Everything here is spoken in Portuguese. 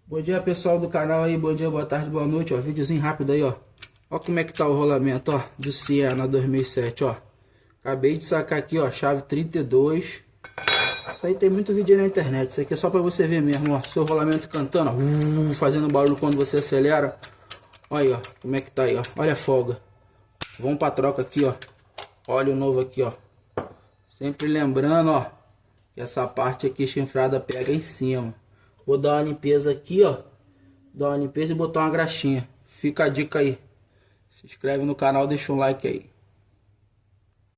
Bom dia, pessoal do canal aí, bom dia, boa tarde, boa noite, ó, videozinho rápido aí, ó. Ó como é que tá o rolamento, ó, do Siena 2007, ó. Acabei de sacar aqui, ó, chave 32. Isso aí tem muito vídeo aí na internet, isso aqui é só pra você ver mesmo, ó, seu rolamento cantando, ó, fazendo barulho quando você acelera. Olha aí, ó, como é que tá aí, ó, olha a folga. Vamos pra troca aqui, ó, óleo novo aqui, ó. Sempre lembrando, ó, que essa parte aqui chifrada pega em cima. Vou dar uma limpeza aqui, ó. Dar uma limpeza e botar uma graxinha. Fica a dica aí. Se inscreve no canal, deixa um like aí.